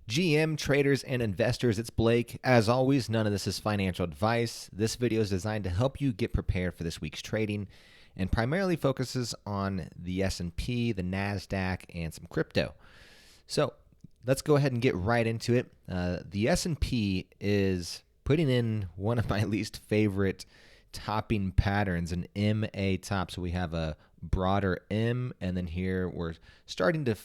GM, traders, and investors, it's Blake. As always, none of this is financial advice. This video is designed to help you get prepared for this week's trading and primarily focuses on the S&P, the NASDAQ, and some crypto. So let's go ahead and get right into it. The S&P is putting in one of my least favorite topping patterns, an MA top. So we have a broader M, and then here we're starting to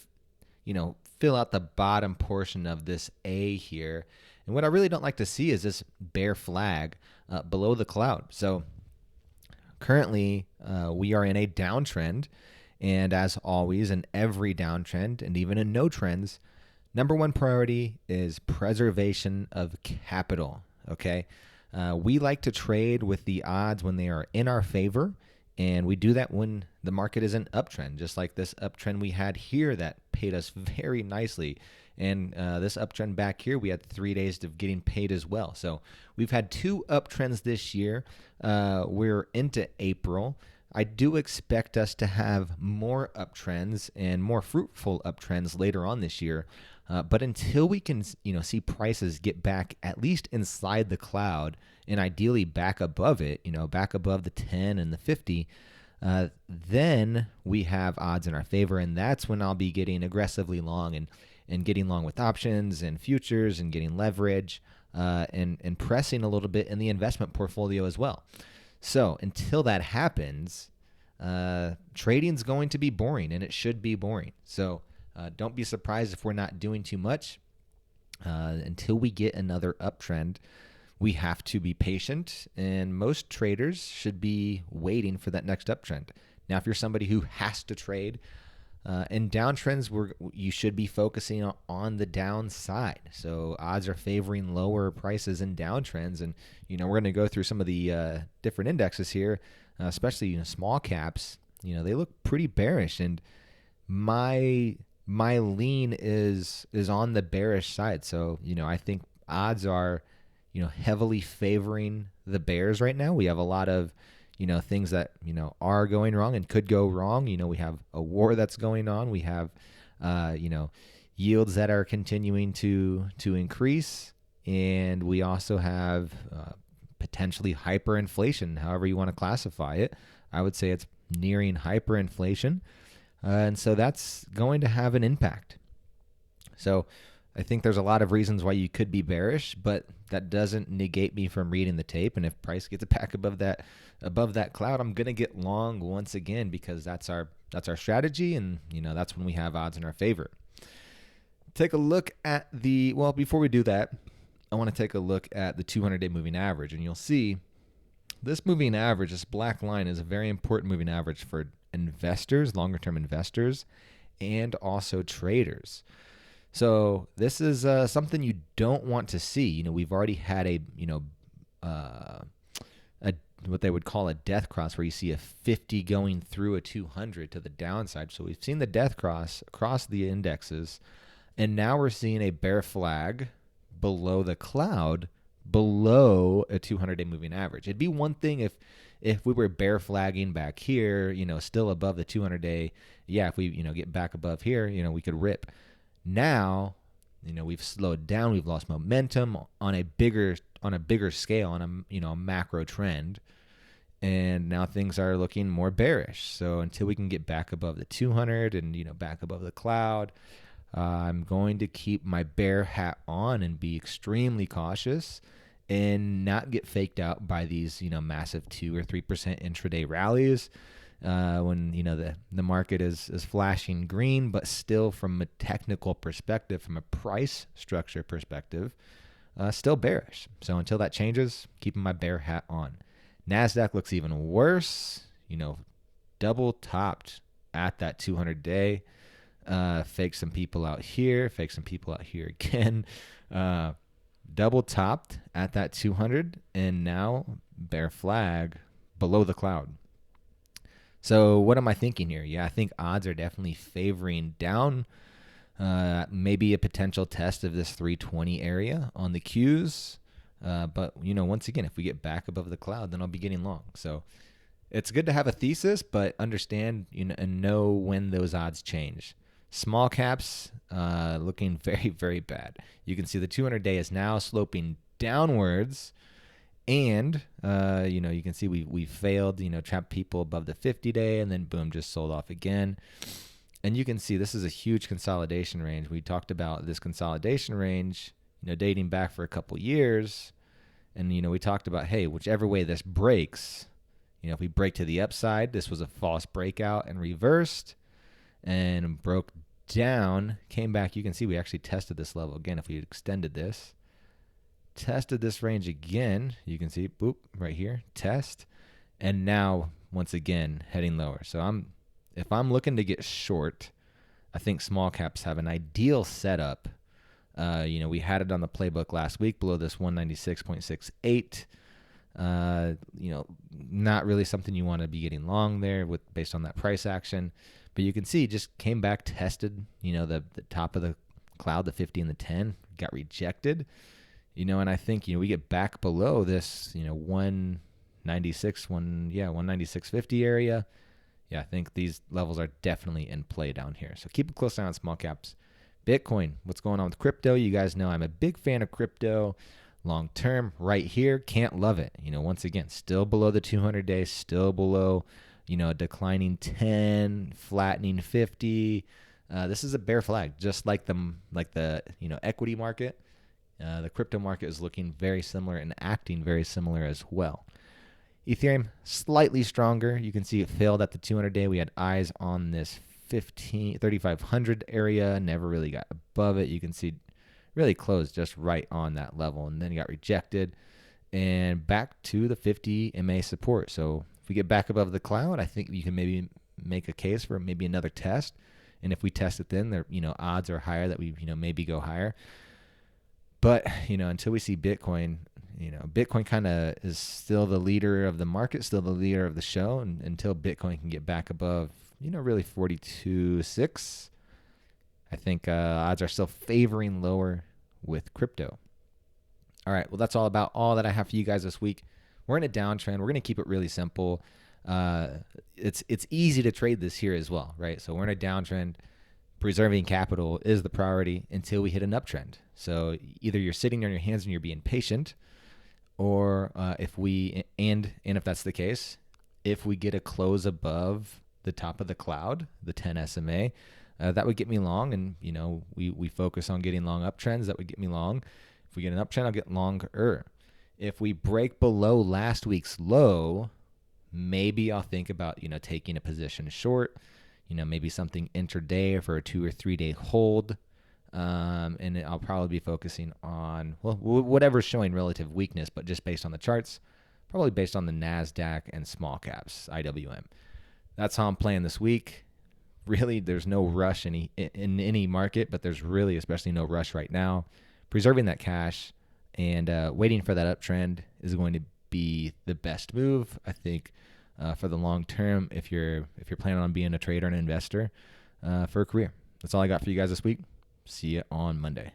fill out the bottom portion of this A here. And what I really don't like to see is this bear flag below the cloud. So currently we are in a downtrend. And as always, in every downtrend and even in no trends, number one priority is preservation of capital. Okay. We like to trade with the odds when they are in our favor. And we do that when the market is an uptrend, just like this uptrend we had here that paid us very nicely. And this uptrend back here, we had 3 days of getting paid as well. So we've had two uptrends this year. We're into April. I do expect us to have more uptrends and more fruitful uptrends later on this year. But until we can, see prices get back at least inside the cloud and ideally back above it, back above the 10 and the 50, then we have odds in our favor. And that's when I'll be getting aggressively long and getting long with options and futures and getting leverage and pressing a little bit in the investment portfolio as well. So until that happens, trading's going to be boring, and it should be boring. So don't be surprised if we're not doing too much. Until we get another uptrend, we have to be patient, and most traders should be waiting for that next uptrend. Now, if you're somebody who has to trade in downtrends, you should be focusing on the downside. So odds are favoring lower prices in downtrends, and we're going to go through some of the different indexes here, especially small caps. They look pretty bearish, and my lean is on the bearish side. So, I think odds are, heavily favoring the bears right now. We have a lot of, things that, are going wrong and could go wrong. We have a war that's going on. We have, yields that are continuing to increase. And we also have potentially hyperinflation, however you want to classify it. I would say it's nearing hyperinflation. And so that's going to have an impact. So I think there's a lot of reasons why you could be bearish, but that doesn't negate me from reading the tape. And if price gets back above that cloud, I'm going to get long once again, because that's our strategy. And, that's when we have odds in our favor. Take a look at before we do that, I want to take a look at the 200-day moving average, and you'll see this moving average, this black line, is a very important moving average for investors, longer term investors, and also traders. So this is something you don't want to see. We've already had a what they would call a death cross, where you see a 50 going through a 200 to the downside. So we've seen the death cross across the indexes, and now we're seeing a bear flag below the cloud, below a 200-day moving average. It'd be one thing if we were bear flagging back here, still above the 200-day. Yeah, if we, get back above here, we could rip. Now, we've slowed down. We've lost momentum on a bigger scale, on a macro trend. And now things are looking more bearish. So until we can get back above the 200 and, back above the cloud, I'm going to keep my bear hat on and be extremely cautious and not get faked out by these, massive 2 or 3% intraday rallies when, the market is flashing green, but still from a technical perspective, from a price structure perspective, still bearish. So until that changes, keeping my bear hat on. NASDAQ looks even worse, double topped at that 200-day. Fake some people out here, fake some people out here again. Double topped at that 200, and now bear flag below the cloud. So what am I thinking here? Yeah, I think odds are definitely favoring down. Maybe a potential test of this 320 area on the Qs. But, once again, if we get back above the cloud, then I'll be getting long. So it's good to have a thesis, but understand and know when those odds change. Small caps looking very, very bad. You can see the 200-day is now sloping downwards. And, you can see we failed, trapped people above the 50-day and then boom, just sold off again. And you can see this is a huge consolidation range. We talked about this consolidation range, dating back for a couple years. And, we talked about, hey, whichever way this breaks, if we break to the upside, this was a false breakout and reversed and broke down, came back. You can see we actually tested this level again. If we extended this, tested this range again, you can see, boop, right here, test. And now, once again, heading lower. So if I'm looking to get short, I think small caps have an ideal setup. We had it on the playbook last week below this 196.68. Not really something you want to be getting long there based on that price action. But you can see just came back, tested, the top of the cloud, the 50 and the 10, got rejected. And I think, we get back below this, 196.50 area. Yeah, I think these levels are definitely in play down here. So keep a close eye on small caps. Bitcoin, what's going on with crypto? You guys know I'm a big fan of crypto. Long term, right here, can't love it. Once again, still below the 200 days, still below, declining 10, flattening 50. This is a bear flag, just like the equity market. The crypto market is looking very similar and acting very similar as well. Ethereum, slightly stronger. You can see it failed at the 200-day. We had eyes on this 3,500 area, never really got above it. You can see really closed just right on that level, and then got rejected and back to the 50 MA support. So if we get back above the cloud, I think you can maybe make a case for maybe another test. And if we test it, then there, odds are higher that we, maybe go higher. But, until we see Bitcoin, Bitcoin kind of is still the leader of the market, still the leader of the show. And until Bitcoin can get back above, really 42.6, I think odds are still favoring lower with crypto. All right, well, that's all that I have for you guys this week. We're in a downtrend. We're going to keep it really simple. It's easy to trade this here as well, right? So we're in a downtrend. Preserving capital is the priority until we hit an uptrend. So either you're sitting on your hands and you're being patient, or if that's the case, if we get a close above the top of the cloud, the 10 SMA, that would get me long. And, we focus on getting long uptrends. That would get me long. If we get an uptrend, I'll get longer. If we break below last week's low, maybe I'll think about, taking a position short, maybe something intraday for a 2 or 3 day hold. And I'll probably be focusing on, whatever's showing relative weakness, but just based on the charts, probably based on the NASDAQ and small caps, IWM. That's how I'm playing this week. Really, there's no rush in any market, but there's really especially no rush right now. Preserving that cash and waiting for that uptrend is going to be the best move, I think, for the long term if you're planning on being a trader and investor for a career. That's all I got for you guys this week. See you on Monday.